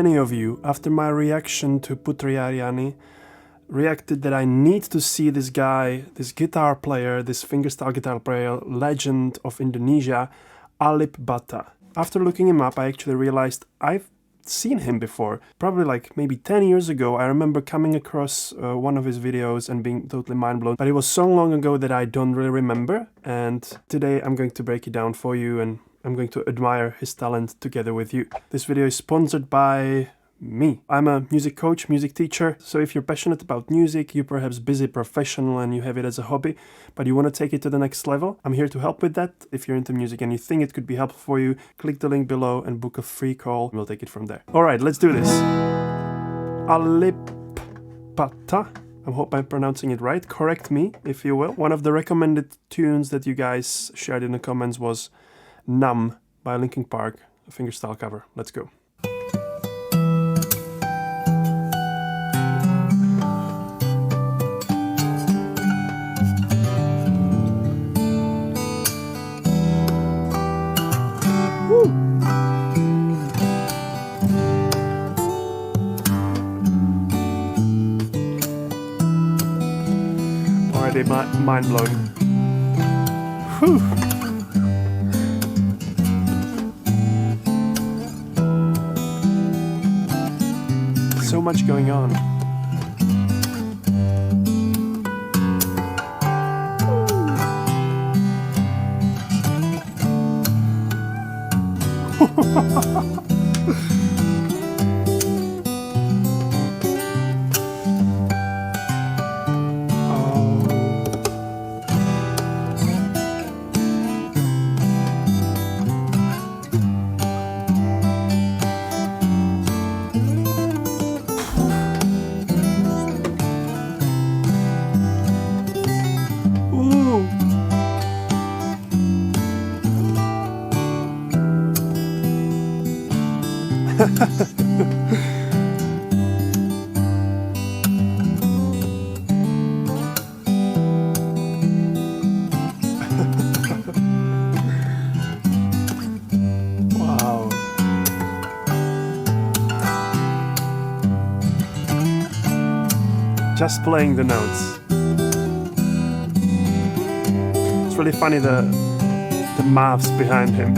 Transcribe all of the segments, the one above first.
many of you, after my reaction to Putri Aryani, reacted that I need to see this guy, this guitar player, this fingerstyle guitar player, legend of Indonesia, Alip Ba Ta. After looking him up, I actually realized I've seen him before. Probably like maybe 10 years ago, I remember coming across one of his videos and being totally mind blown. But it was so long ago that I don't really remember. And today I'm going to break it down for you and I'm going to admire his talent together with you. This video is sponsored by me. I'm a music coach, music teacher, so if you're passionate about music, you're perhaps busy professional and you have it as a hobby, but you want to take it to the next level, I'm here to help with that. If you're into music and you think it could be helpful for you, click the link below and book a free call. We'll take it from there. Alright, let's do this. Alip Ba Ta. I hope I'm pronouncing it right. Correct me, if you will. One of the recommended tunes that you guys shared in the comments was Numb by Linkin Park, a fingerstyle cover. Let's go. Already mind blowing. Whew. So much going on. Wow. Just playing the notes. It's really funny the maths behind him.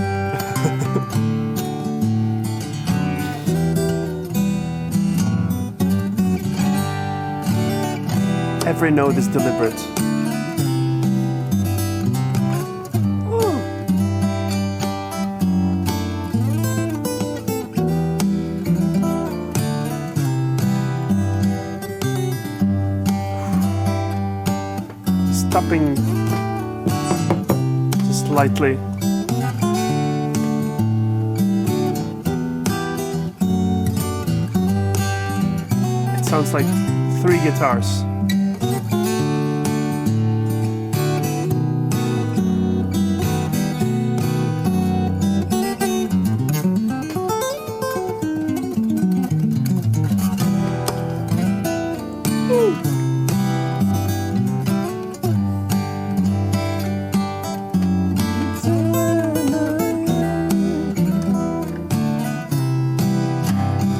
Every note is deliberate. Ooh. Stopping just slightly. It sounds like 3 guitars.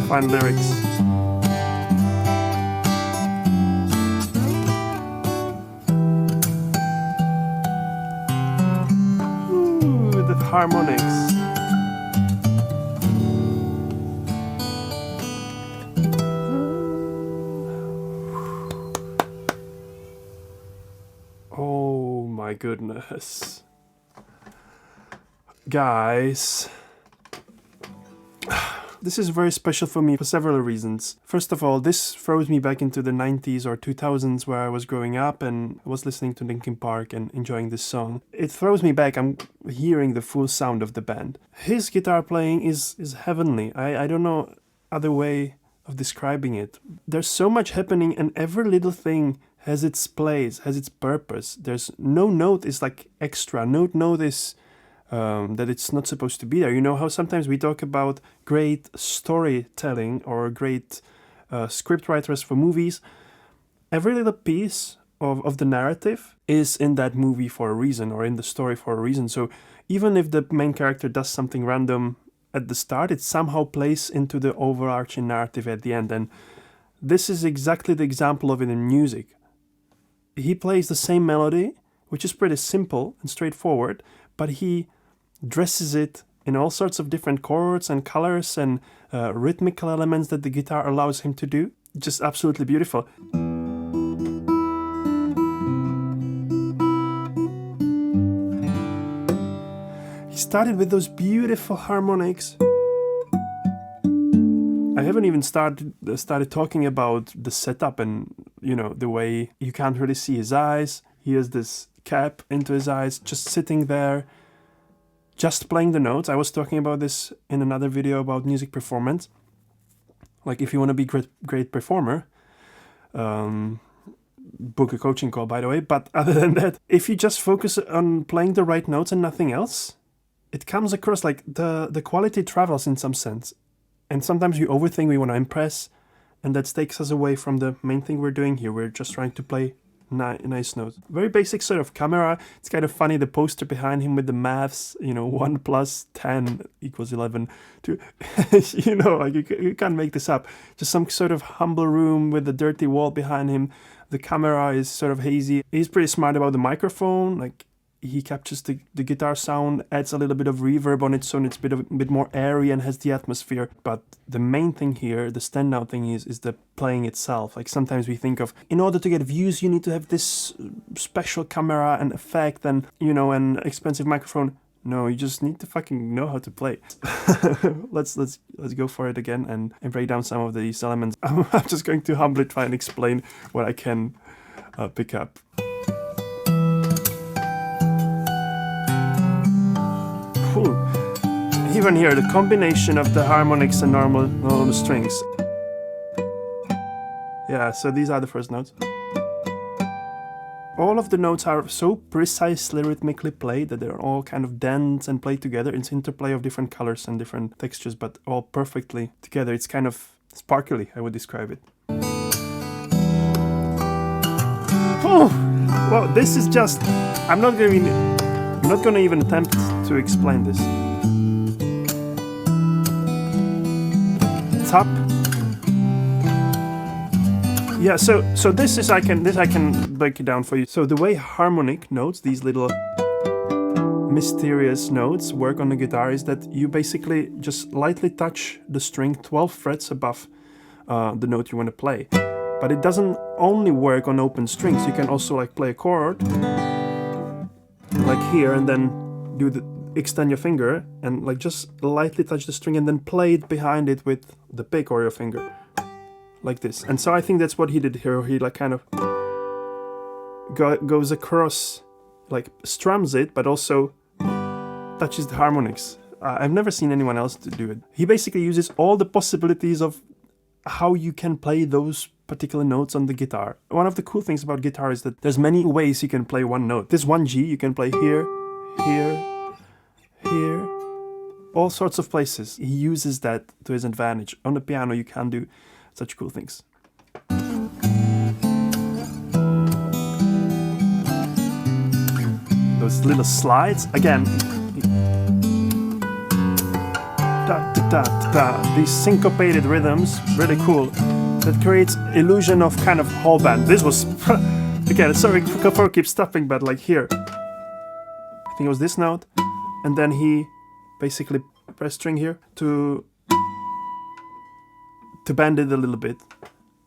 Fine lyrics. Ooh, the harmonics. Oh my goodness. Guys. This is very special for me for several reasons. First of all, this throws me back into the 90s or 2000s where I was growing up and was listening to Linkin Park and enjoying this song. It throws me back. I'm hearing the full sound of the band. His guitar playing is heavenly. I don't know other way of describing it. There's so much happening and every little thing has its place, has its purpose. There's no note is like extra. No note is that it's not supposed to be there. You know how sometimes we talk about great storytelling or great script writers for movies. Every little piece of the narrative is in that movie for a reason or in the story for a reason. So even if the main character does something random at the start, it somehow plays into the overarching narrative at the end. And this is exactly the example of it in music. He plays the same melody, which is pretty simple and straightforward, but he dresses it in all sorts of different chords and colors and rhythmical elements that the guitar allows him to do. Just absolutely beautiful. He started with those beautiful harmonics. I haven't even started talking about the setup and, you know, the way you can't really see his eyes. He has this cap into his eyes, just sitting there, just playing the notes. I was talking about this in another video about music performance. Like, if you want to be a great performer, book a coaching call, by the way. But other than that, if you just focus on playing the right notes and nothing else, it comes across like the quality travels in some sense. And sometimes we overthink, we want to impress, and that takes us away from the main thing we're doing here. We're just trying to play nice notes. Very basic sort of camera. It's kind of funny, the poster behind him with the maths, you know, 1 + 10 = 11. You know, like you can't make this up. Just some sort of humble room with a dirty wall behind him. The camera is sort of hazy. He's pretty smart about the microphone. Like, he captures the guitar sound, adds a little bit of reverb on it so it's a bit more airy and has the atmosphere. But the main thing here, the standout thing is the playing itself. Like, sometimes we think of, in order to get views, you need to have this special camera and effect and, you know, an expensive microphone. No, you just need to fucking know how to play. Let's go for it again and break down some of these elements. I'm just going to humbly try and explain what I can pick up. Even here, the combination of the harmonics and normal strings. Yeah, so these are the first notes. All of the notes are so precisely rhythmically played that they're all kind of dense and played together. It's interplay of different colors and different textures, but all perfectly together. It's kind of sparkly, I would describe it. Oh, well, this is just... I'm not going to even attempt to explain this. Top. Yeah, so this I can break it down for you. So the way harmonic notes, these little mysterious notes, work on the guitar is that you basically just lightly touch the string 12 frets above the note you want to play. But it doesn't only work on open strings. You can also like play a chord like here and then extend your finger and like just lightly touch the string and then play it behind it with the pick or your finger, like this. And so I think that's what he did here. He like kind of goes across, like strums it, but also touches the harmonics. I've never seen anyone else to do it. He basically uses all the possibilities of how you can play those particular notes on the guitar. One of the cool things about guitar is that there's many ways you can play one note. This one G you can play here, here, here, all sorts of places. He uses that to his advantage. On the piano you can do such cool things. Those little slides, again, da, da, da, da, da. These syncopated rhythms, really cool. That creates illusion of kind of whole band. This was, again, sorry for keep stopping, but like here, I think it was this note, and then he basically pressed string here to bend it a little bit.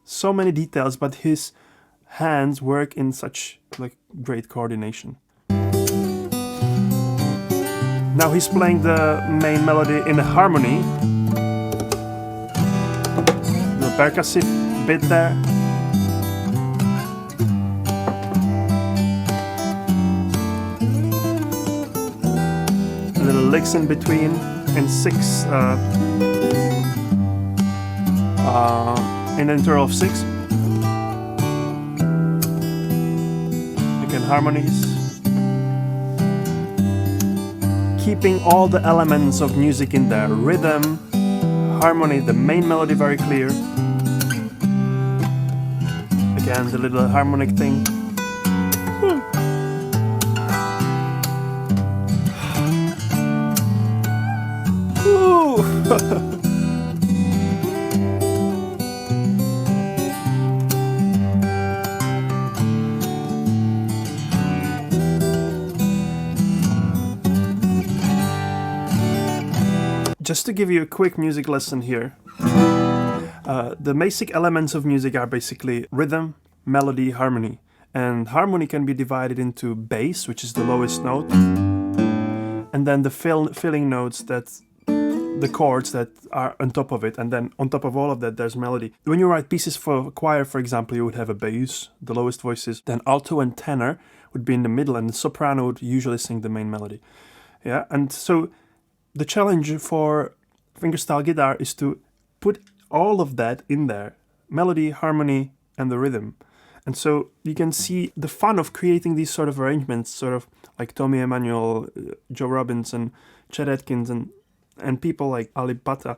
So many details, but his hands work in such like great coordination. Now he's playing the main melody in a harmony. The percussive bit there. Little licks in between, in six, in an interval of 6. Again, harmonies. Keeping all the elements of music in there. Rhythm, harmony, the main melody very clear. Again, the little harmonic thing. Ooh. Just to give you a quick music lesson here, the basic elements of music are basically rhythm, melody, harmony. And harmony can be divided into bass, which is the lowest note, and then the filling notes, that's the chords that are on top of it, and then on top of all of that there's melody. When you write pieces for choir, for example, you would have a bass, the lowest voices, then alto and tenor would be in the middle, and the soprano would usually sing the main melody. Yeah, and so the challenge for fingerstyle guitar is to put all of that in there, melody, harmony, and the rhythm. And so you can see the fun of creating these sort of arrangements, sort of like Tommy Emmanuel, Joe Robinson, Chet Atkins, and people like Alip Ba Ta.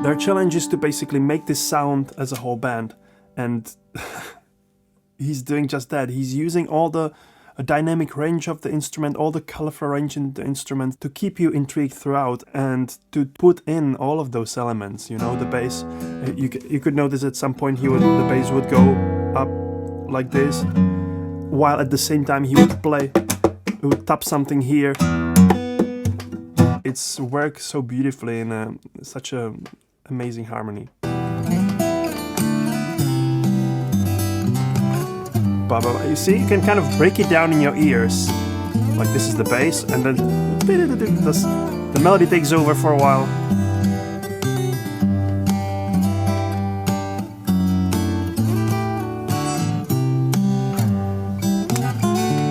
Their challenge is to basically make this sound as a whole band. And he's doing just that. He's using all the dynamic range of the instrument, all the colorful range in the instrument to keep you intrigued throughout and to put in all of those elements, you know, the bass. You could notice at some point the bass would go up like this, while at the same time he would tap something here. It's worked so beautifully in such a amazing harmony. You see, you can kind of break it down in your ears. Like this is the bass, and then the melody takes over for a while.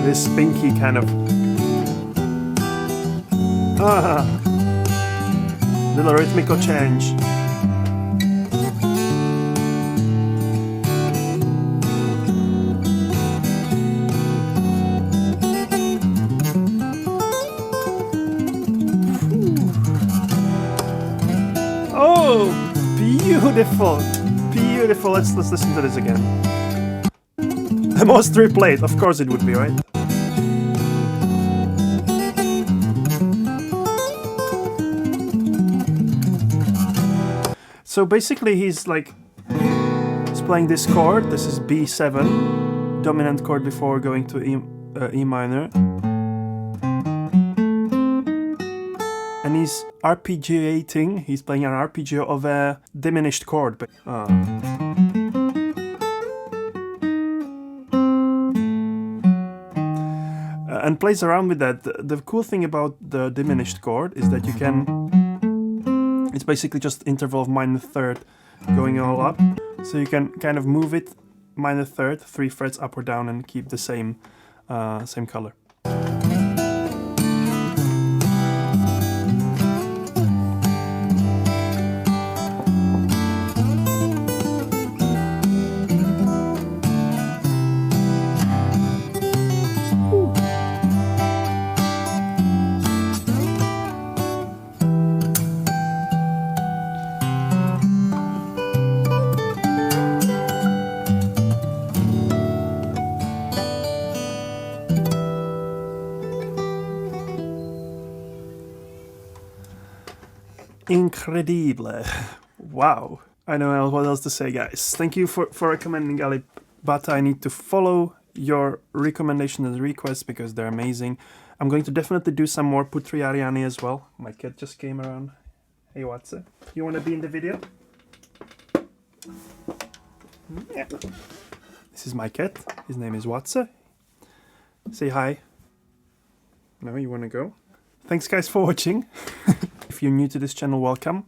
This spinky kind of little rhythmical change. Oh, beautiful, beautiful. Let's listen to this again. The most replayed, of course it would be, right? So basically he's playing this chord. This is B7, dominant chord before going to E minor. And he's arpeggiating, he's playing an arpeggio of a diminished chord. And plays around with that. The cool thing about the diminished chord is that you can... It's basically just interval of minor third going all up. So you can kind of move it minor third, 3 frets up or down, and keep the same color. Incredible. Wow. I don't know what else to say, guys. Thank you for recommending Alip Ba Ta. I need to follow your recommendations and requests because they're amazing. I'm going to definitely do some more Putri Aryani as well. My cat just came around. Hey, what's it? You want to be in the video? Yeah. This is my cat. His name is Watsa. Say hi. No, you want to go? Thanks, guys, for watching. If you're new to this channel, welcome.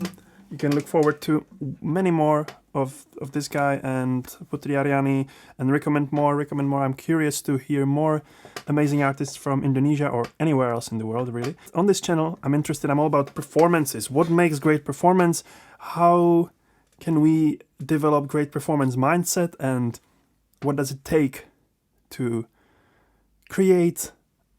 You can look forward to many more of this guy and Putri Aryani, and recommend more. I'm curious to hear more amazing artists from Indonesia or anywhere else in the world, really. On this channel, I'm all about performances. What makes great performance? How can we develop great performance mindset? And what does it take to create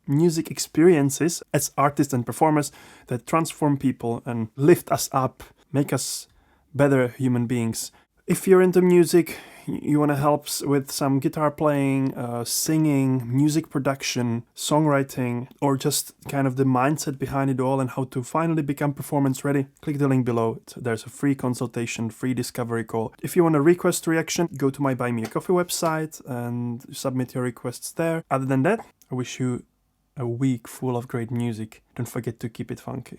music experiences as artists and performers that transform people and lift us up, make us better human beings? If you're into music, you want to help with some guitar playing, singing, music production, songwriting, or just kind of the mindset behind it all and how to finally become performance ready, click the link below. There's a free consultation, free discovery call. If you want to request reaction, go to my Buy Me a Coffee website and submit your requests there. Other than that, I wish you a week full of great music. Don't forget to keep it funky.